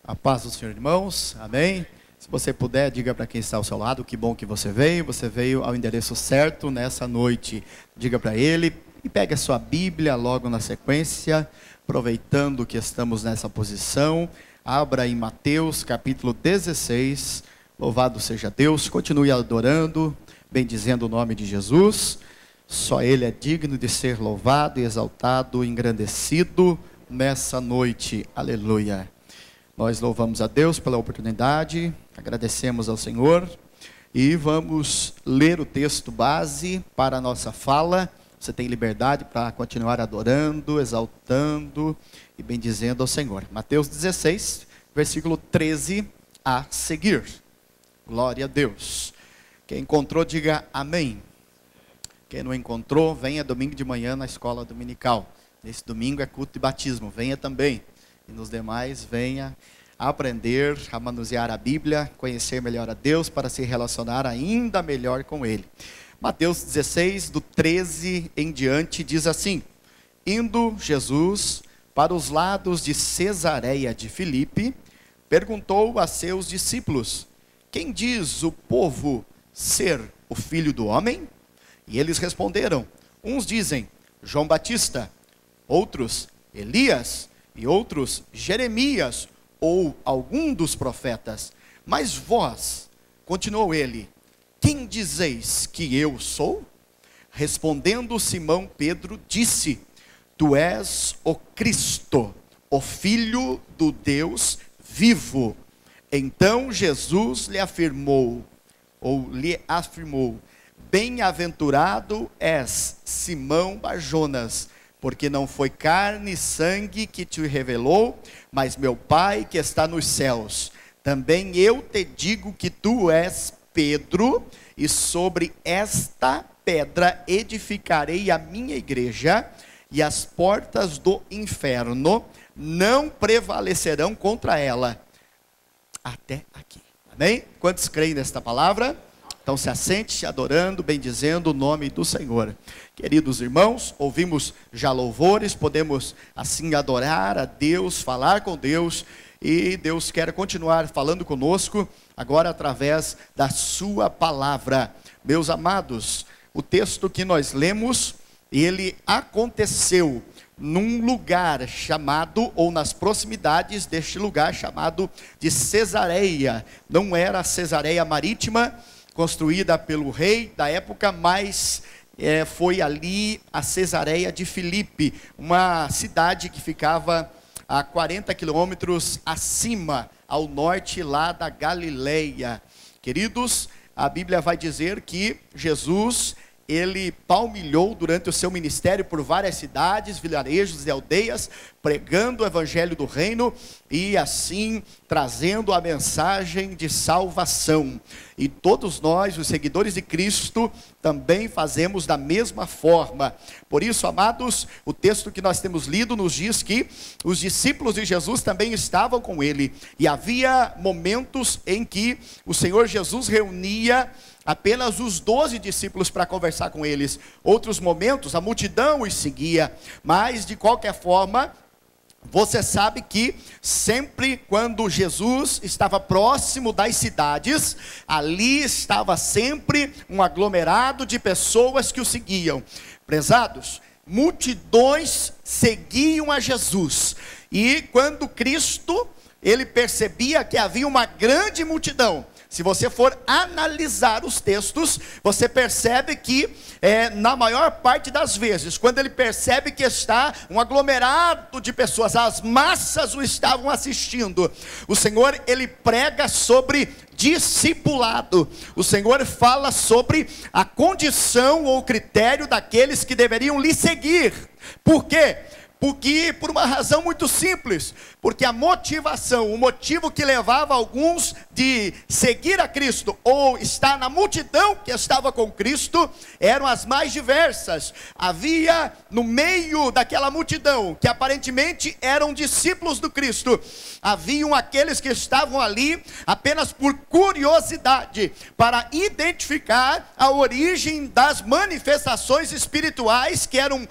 A paz do Senhor, irmãos, amém? Se você puder, diga para quem está ao seu lado, que bom que você veio ao endereço certo nessa noite. Diga para ele e pegue a sua Bíblia logo na sequência, aproveitando que estamos nessa posição. Abra em Mateus capítulo 16, louvado seja Deus, continue adorando, bendizendo o nome de Jesus. Só Ele é digno de ser louvado, exaltado, engrandecido nessa noite, aleluia. Nós louvamos a Deus pela oportunidade, agradecemos ao Senhor e vamos ler o texto base para a nossa fala. Você tem liberdade para continuar adorando, exaltando e bendizendo ao Senhor. Mateus 16, versículo 13 a seguir. Glória a Deus. Quem encontrou, diga amém. Quem não encontrou, venha domingo de manhã na escola dominical. Nesse domingo é culto de batismo, venha também. E nos demais, venha aprender a manusear a Bíblia, conhecer melhor a Deus, para se relacionar ainda melhor com Ele. Mateus 16, do 13 em diante, diz assim: Indo Jesus para os lados de Cesareia de Filipe, perguntou a seus discípulos: Quem diz o povo ser o Filho do Homem? E eles responderam: Uns dizem João Batista, outros Elias, e outros Jeremias, ou algum dos profetas. Mas vós, continuou ele, quem dizeis que eu sou? Respondendo Simão Pedro, disse: Tu és o Cristo, o Filho do Deus vivo. Então Jesus lhe afirmou, Bem-aventurado és, Simão Barjonas, porque não foi carne e sangue que te revelou, mas meu Pai que está nos céus. Também eu te digo que tu és Pedro, e sobre esta pedra edificarei a minha igreja, e as portas do inferno não prevalecerão contra ela. Até aqui. Amém? Quantos creem nesta palavra? Então se assente adorando, bendizendo o nome do Senhor. Queridos irmãos, ouvimos já louvores, podemos assim adorar a Deus, falar com Deus, e Deus quer continuar falando conosco, agora através da sua palavra. Meus amados, o texto que nós lemos, ele aconteceu num lugar chamado, ou nas proximidades deste lugar chamado de Cesareia. Não era a Cesareia marítima, construída pelo rei da época, mas foi ali a Cesareia de Filipe, uma cidade que ficava a 40 quilômetros acima, ao norte lá da Galileia. Queridos, a Bíblia vai dizer que Jesus, ele palmilhou durante o seu ministério por várias cidades, vilarejos e aldeias, pregando o evangelho do reino e assim trazendo a mensagem de salvação. E todos nós, os seguidores de Cristo, também fazemos da mesma forma. Por isso, amados, o texto que nós temos lido nos diz que os discípulos de Jesus também estavam com ele. E havia momentos em que o Senhor Jesus reunia apenas os 12 discípulos para conversar com eles. Outros momentos, a multidão os seguia. Mas, de qualquer forma, você sabe que sempre quando Jesus estava próximo das cidades, ali estava sempre um aglomerado de pessoas que o seguiam. Prezados, multidões seguiam a Jesus. E quando Cristo, ele percebia que havia uma grande multidão, se você for analisar os textos, você percebe que na maior parte das vezes, quando ele percebe que está um aglomerado de pessoas, as massas o estavam assistindo, o Senhor, ele prega sobre discipulado. O Senhor fala sobre a condição ou critério daqueles que deveriam lhe seguir. Por quê? Porque, por uma razão muito simples, porque a motivação, o motivo que levava alguns de seguir a Cristo, ou estar na multidão que estava com Cristo, eram as mais diversas. Havia no meio daquela multidão, que aparentemente eram discípulos do Cristo, haviam aqueles que estavam ali apenas por curiosidade, para identificar a origem das manifestações espirituais que eram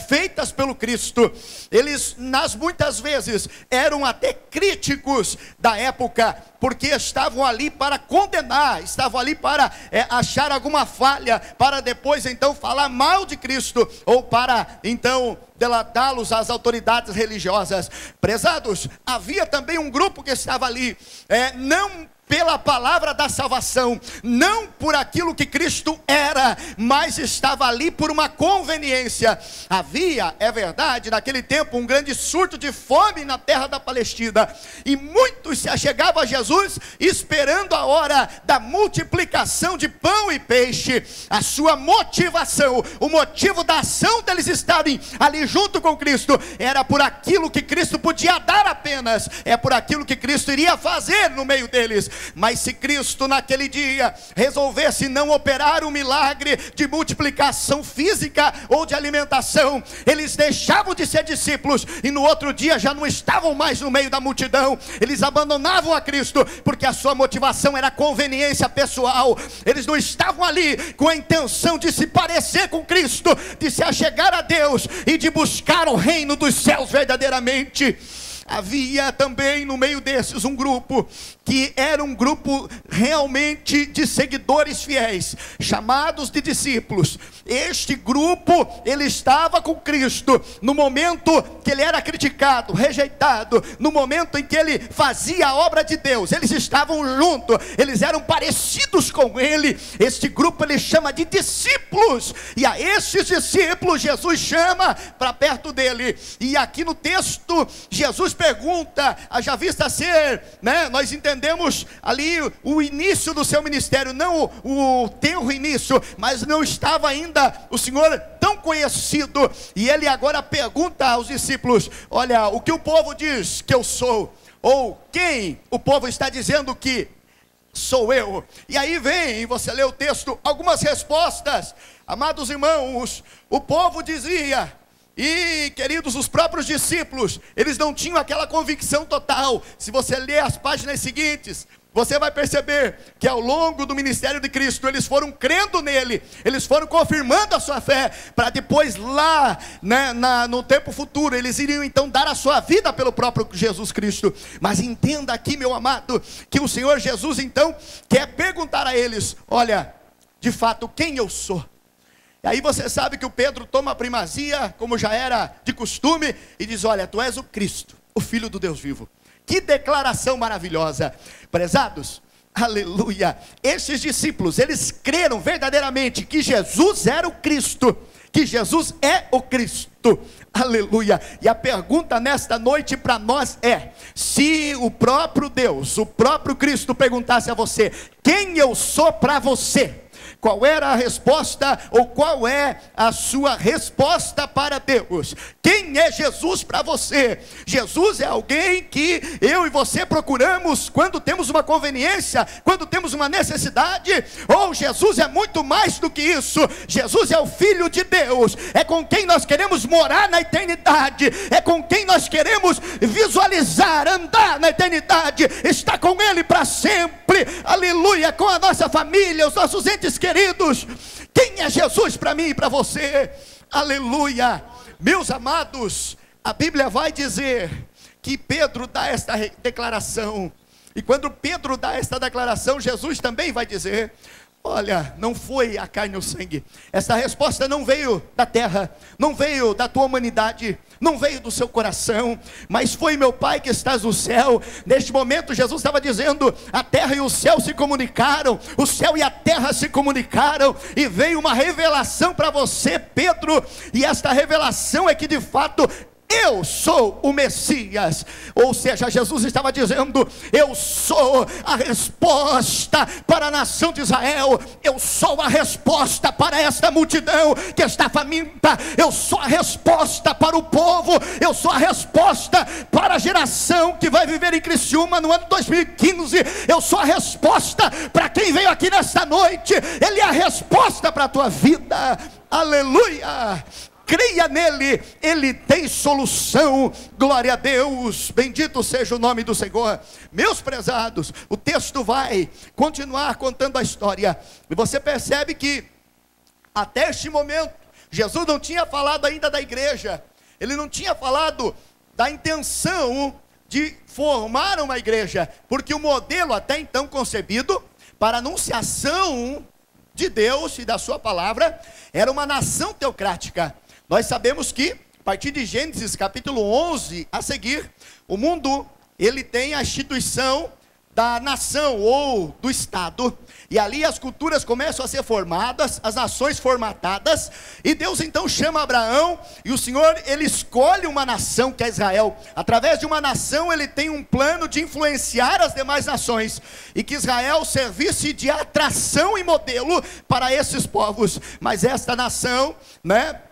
feitas pelo Cristo. Cristo, eles muitas vezes eram até críticos da época, porque estavam ali para condenar, estavam ali para achar alguma falha, para depois então falar mal de Cristo, ou para então delatá-los às autoridades religiosas. Prezados, havia também um grupo que estava ali, não pela palavra da salvação, não por aquilo que Cristo era, mas estava ali por uma conveniência. Havia, é verdade, naquele tempo um grande surto de fome na terra da Palestina, e muitos se achegavam a Jesus esperando a hora da multiplicação de pão e peixe. A sua motivação, o motivo da ação deles estarem ali junto com Cristo, era por aquilo que Cristo podia dar apenas, é por aquilo que Cristo iria fazer no meio deles. Mas se Cristo naquele dia resolvesse não operar um milagre de multiplicação física ou de alimentação, eles deixavam de ser discípulos, e no outro dia já não estavam mais no meio da multidão. Eles abandonavam a Cristo, porque a sua motivação era conveniência pessoal. Eles não estavam ali com a intenção de se parecer com Cristo, de se achegar a Deus e de buscar o reino dos céus verdadeiramente. Havia também no meio desses um grupo que era um grupo realmente de seguidores fiéis, chamados de discípulos. Este grupo, ele estava com Cristo no momento que ele era criticado, rejeitado, no momento em que ele fazia a obra de Deus. Eles estavam juntos, eles eram parecidos com ele. Este grupo ele chama de discípulos, e a esses discípulos Jesus chama para perto dele. E aqui no texto Jesus pergunta, haja vista ser, nós entendemos ali o início do seu ministério, não o tenro início, mas não estava ainda o Senhor tão conhecido, e ele agora pergunta aos discípulos: olha, o que o povo diz que eu sou? Ou quem o povo está dizendo que sou eu? E aí vem, você lê o texto, algumas respostas. Amados irmãos, o povo dizia, e queridos, os próprios discípulos, eles não tinham aquela convicção total. Se você ler as páginas seguintes, você vai perceber que ao longo do ministério de Cristo, eles foram crendo nele, eles foram confirmando a sua fé, para depois lá, no tempo futuro, eles iriam então dar a sua vida pelo próprio Jesus Cristo. Mas entenda aqui, meu amado, que o Senhor Jesus então quer perguntar a eles: olha, de fato, quem eu sou? E aí você sabe que o Pedro toma a primazia, como já era de costume, e diz: olha, tu és o Cristo, o Filho do Deus vivo. Que declaração maravilhosa. Prezados, aleluia, esses discípulos, eles creram verdadeiramente que Jesus era o Cristo, que Jesus é o Cristo, aleluia. E a pergunta nesta noite para nós é: se o próprio Deus, o próprio Cristo perguntasse a você: quem eu sou para você? Qual era a resposta, ou qual é a sua resposta para Deus? Quem é Jesus para você? Jesus é alguém que eu e você procuramos quando temos uma conveniência, quando temos uma necessidade? Ou Jesus é muito mais do que isso? Jesus é o Filho de Deus, é com quem nós queremos morar na eternidade, é com quem nós queremos visualizar, andar na eternidade, estar com Ele para sempre, aleluia, com a nossa família, os nossos entes queridos. Quem é Jesus para mim e para você? Aleluia. Meus amados, a Bíblia vai dizer que Pedro dá esta declaração, e quando Pedro dá esta declaração, Jesus também vai dizer: olha, não foi a carne e o sangue, essa resposta não veio da terra, não veio da tua humanidade, não veio do seu coração, mas foi meu Pai que estás no céu. Neste momento Jesus estava dizendo: a terra e o céu se comunicaram, o céu e a terra se comunicaram, e veio uma revelação para você, Pedro, e esta revelação é que de fato eu sou o Messias. Ou seja, Jesus estava dizendo: eu sou a resposta para a nação de Israel, eu sou a resposta para esta multidão que está faminta, eu sou a resposta para o povo, eu sou a resposta para a geração que vai viver em Criciúma no ano 2015, eu sou a resposta para quem veio aqui nesta noite. Ele é a resposta para a tua vida, aleluia. Creia nele, ele tem solução. Glória a Deus, bendito seja o nome do Senhor. Meus prezados, o texto vai continuar contando a história, e você percebe que até este momento Jesus não tinha falado ainda da igreja. ele não tinha falado da intenção de formar uma igreja, porque o modelo até então concebido para a anunciação de Deus e da sua palavra era uma nação teocrática. Nós sabemos que, a partir de Gênesis capítulo 11 a seguir, o mundo, ele tem a instituição da nação ou do Estado, e ali as culturas começam a ser formadas, as nações formatadas, e Deus então chama Abraão, e o Senhor, ele escolhe uma nação que é Israel. Através de uma nação ele tem um plano de influenciar as demais nações, e que Israel servisse de atração e modelo para esses povos. Mas esta nação,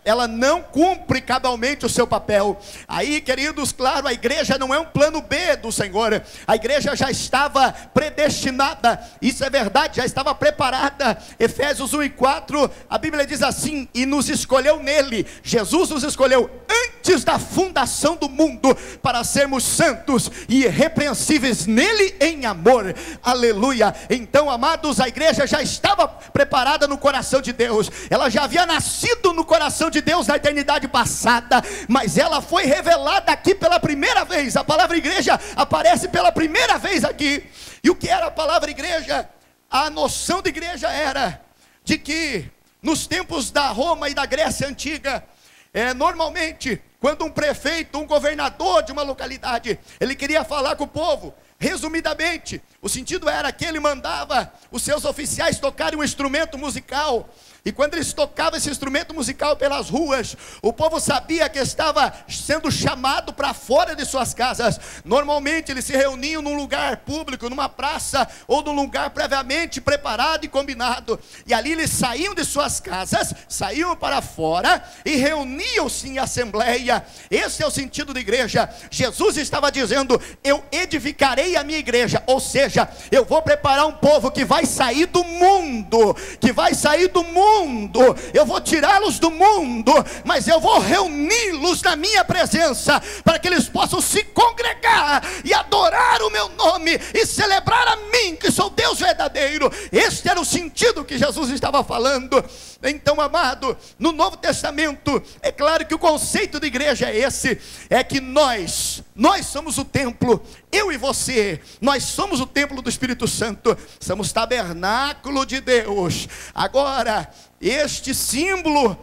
ela não cumpre cabalmente o seu papel. Aí, queridos, claro, a igreja não é um plano B do Senhor, a igreja já estava predestinada, isso é verdade, já estava preparada. Efésios 1:4, a Bíblia diz assim: e nos escolheu nele, Jesus nos escolheu antes da fundação do mundo, para sermos santos e irrepreensíveis nele em amor. Aleluia. Então, amados, a igreja já estava preparada no coração de Deus, ela já havia nascido no coração de Deus na eternidade passada, mas ela foi revelada aqui pela primeira vez. A palavra igreja aparece pela primeira vez aqui. E o que era a palavra igreja? A noção de igreja era de que nos tempos da Roma e da Grécia antiga, normalmente quando um prefeito, um governador de uma localidade, ele queria falar com o povo, resumidamente, o sentido era que ele mandava os seus oficiais tocarem um instrumento musical, e quando eles tocavam esse instrumento musical pelas ruas, o povo sabia que estava sendo chamado para fora de suas casas. Normalmente eles se reuniam num lugar público, numa praça, ou num lugar previamente preparado e combinado, e ali eles saíam de suas casas, saíam para fora, e reuniam-se em assembleia. Esse é o sentido da igreja. Jesus estava dizendo: eu edificarei a minha igreja, ou seja, eu vou preparar um povo que vai sair do mundo, eu vou tirá-los do mundo, mas eu vou reuni-los na minha presença, para que eles possam se congregar e adorar o meu nome, e celebrar a mim, que sou Deus verdadeiro. Este era o sentido que Jesus estava falando. Então, amado, no Novo Testamento, é claro que o conceito de igreja é esse, é que nós somos o templo, eu e você, nós somos o templo do Espírito Santo, somos tabernáculo de Deus. Agora, este símbolo,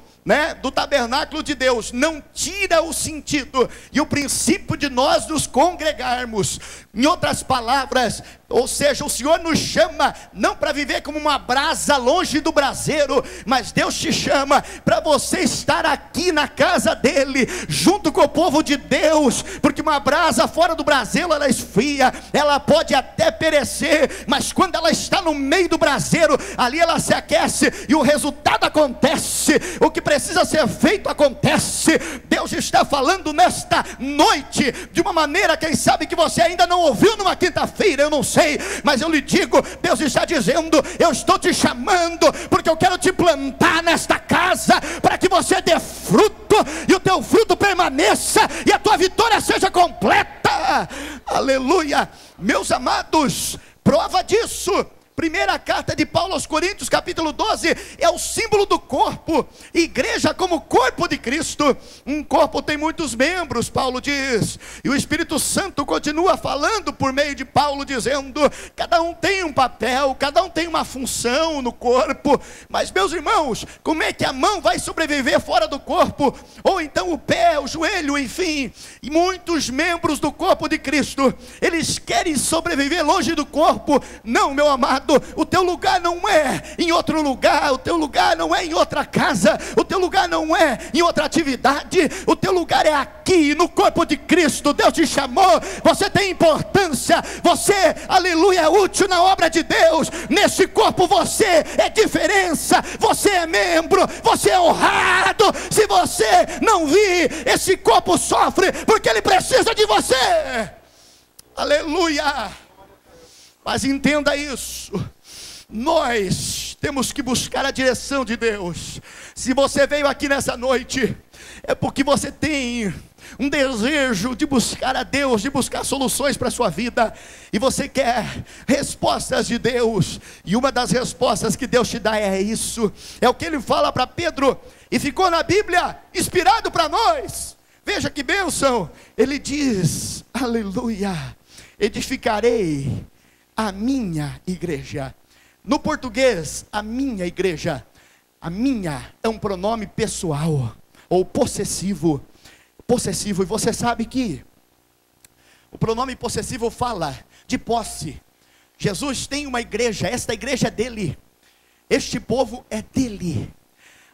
do tabernáculo de Deus não tira o sentido e o princípio de nós nos congregarmos. Em outras palavras, ou seja, o Senhor nos chama não para viver como uma brasa longe do braseiro, mas Deus te chama para você estar aqui na casa dele, junto com o povo de Deus, porque uma brasa fora do braseiro, ela esfria, ela pode até perecer, mas quando ela está no meio do braseiro, ali ela se aquece, e o resultado acontece, o que precisa ser feito acontece. Deus está falando nesta noite, de uma maneira, quem sabe que você ainda não ouviu numa quinta-feira, eu não sei, mas eu lhe digo, Deus está dizendo: eu estou te chamando, porque eu quero te plantar nesta casa, para que você dê fruto, e o teu fruto permaneça, e a tua vitória seja completa. Aleluia. Meus amados, prova disso, primeira carta de Paulo aos Coríntios, capítulo 12, é o símbolo do corpo. Igreja como corpo de Cristo. Um corpo tem muitos membros, Paulo diz, e o Espírito Santo continua falando por meio de Paulo, dizendo: cada um tem um papel, cada um tem uma função no corpo. Mas, meus irmãos, como é que a mão vai sobreviver fora do corpo? Ou então o pé, o joelho, enfim, e muitos membros do corpo de Cristo, eles querem sobreviver longe do corpo. Não, meu amado, o teu lugar não é em outro lugar, o teu lugar não é em outra casa, o teu lugar não é em outra atividade, o teu lugar é aqui no corpo de Cristo. Deus te chamou, você tem importância, você, aleluia, é útil na obra de Deus. Nesse corpo você é diferença, você é membro, você é honrado. Se você não vir, esse corpo sofre, porque ele precisa de você. Aleluia. Mas entenda isso, nós temos que buscar a direção de Deus. Se você veio aqui nessa noite, é porque você tem um desejo de buscar a Deus, de buscar soluções para a sua vida, e você quer respostas de Deus, e uma das respostas que Deus te dá é isso, é o que ele fala para Pedro, e ficou na Bíblia inspirado para nós. Veja que bênção. Ele diz, aleluia, edificarei a minha igreja. No português, a minha igreja. A minha é um pronome pessoal, ou possessivo. Possessivo, e você sabe que o pronome possessivo fala de posse. Jesus tem uma igreja, esta igreja é dele. Este povo é dele.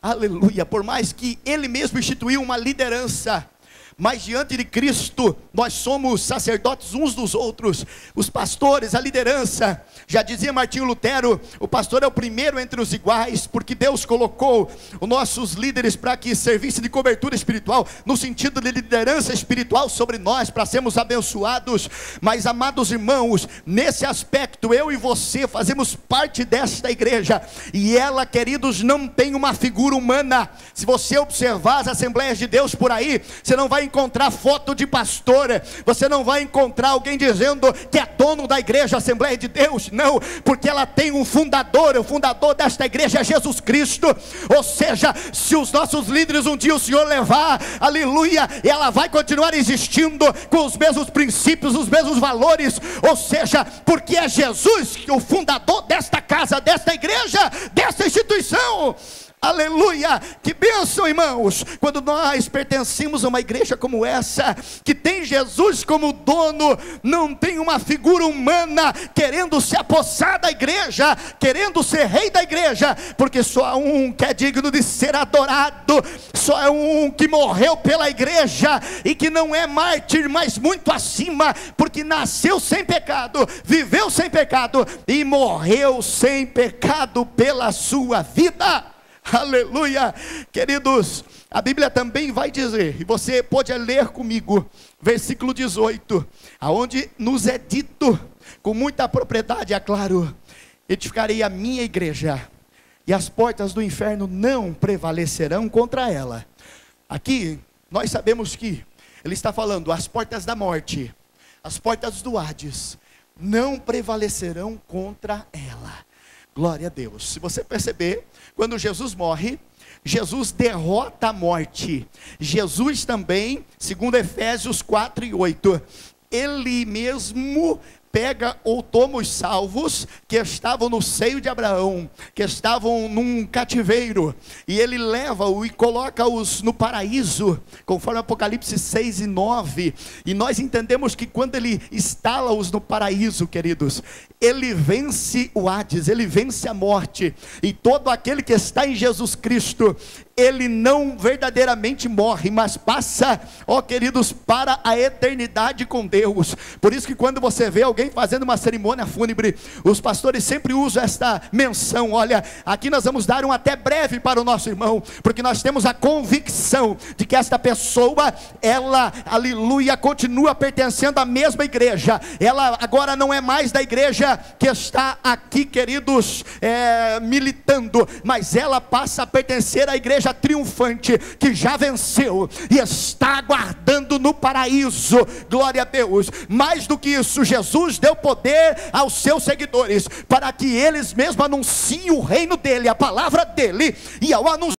Aleluia, por mais que ele mesmo instituiu uma liderança, mas diante de Cristo, nós somos sacerdotes uns dos outros, os pastores, a liderança. Já dizia Martinho Lutero, o pastor é o primeiro entre os iguais, porque Deus colocou os nossos líderes para que servissem de cobertura espiritual, no sentido de liderança espiritual sobre nós, para sermos abençoados. Mas, amados irmãos, nesse aspecto, eu e você fazemos parte desta igreja, e ela, queridos, não tem uma figura humana. Se você observar as Assembleias de Deus por aí, você não vai encontrar foto de pastor, você não vai encontrar alguém dizendo que é dono da igreja Assembleia de Deus, não, porque ela tem um fundador, o fundador desta igreja é Jesus Cristo. Ou seja, se os nossos líderes um dia o Senhor levar, aleluia, ela vai continuar existindo com os mesmos princípios, os mesmos valores, ou seja, porque é Jesus que é o fundador desta casa, desta igreja, desta instituição. Aleluia, que bênção, irmãos, quando nós pertencemos a uma igreja como essa, que tem Jesus como dono, não tem uma figura humana querendo se apossar da igreja, querendo ser rei da igreja, porque só há um que é digno de ser adorado, só é um que morreu pela igreja, e que não é mártir, mas muito acima, porque nasceu sem pecado, viveu sem pecado, e morreu sem pecado pela sua vida. Aleluia, queridos, a Bíblia também vai dizer, e você pode ler comigo, versículo 18, aonde nos é dito, com muita propriedade, é claro, edificarei a minha igreja, e as portas do inferno não prevalecerão contra ela. Aqui, nós sabemos que ele está falando, as portas da morte, as portas do Hades, não prevalecerão contra ela. Glória a Deus. Se você perceber, quando Jesus morre, Jesus derrota a morte. Jesus também, segundo Efésios 4:8, ele mesmo pega ou toma os salvos que estavam no seio de Abraão, que estavam num cativeiro, e ele leva-os e coloca-os no paraíso, conforme Apocalipse 6:9, e nós entendemos que quando ele instala-os no paraíso, queridos, ele vence o Hades, ele vence a morte, e todo aquele que está em Jesus Cristo, ele não verdadeiramente morre, mas passa, ó queridos, para a eternidade com Deus. Por isso que quando você vê alguém fazendo uma cerimônia fúnebre, os pastores sempre usam esta menção, olha, aqui nós vamos dar um até breve para o nosso irmão, porque nós temos a convicção de que esta pessoa, ela, aleluia, continua pertencendo à mesma igreja, ela agora não é mais da igreja que está aqui, queridos, militando, mas ela passa a pertencer à igreja triunfante, que já venceu, e está aguardando no paraíso. Glória a Deus. Mais do que isso, Jesus deu poder aos seus seguidores, para que eles mesmos anunciem o reino dele, a palavra dele, e ao anunciar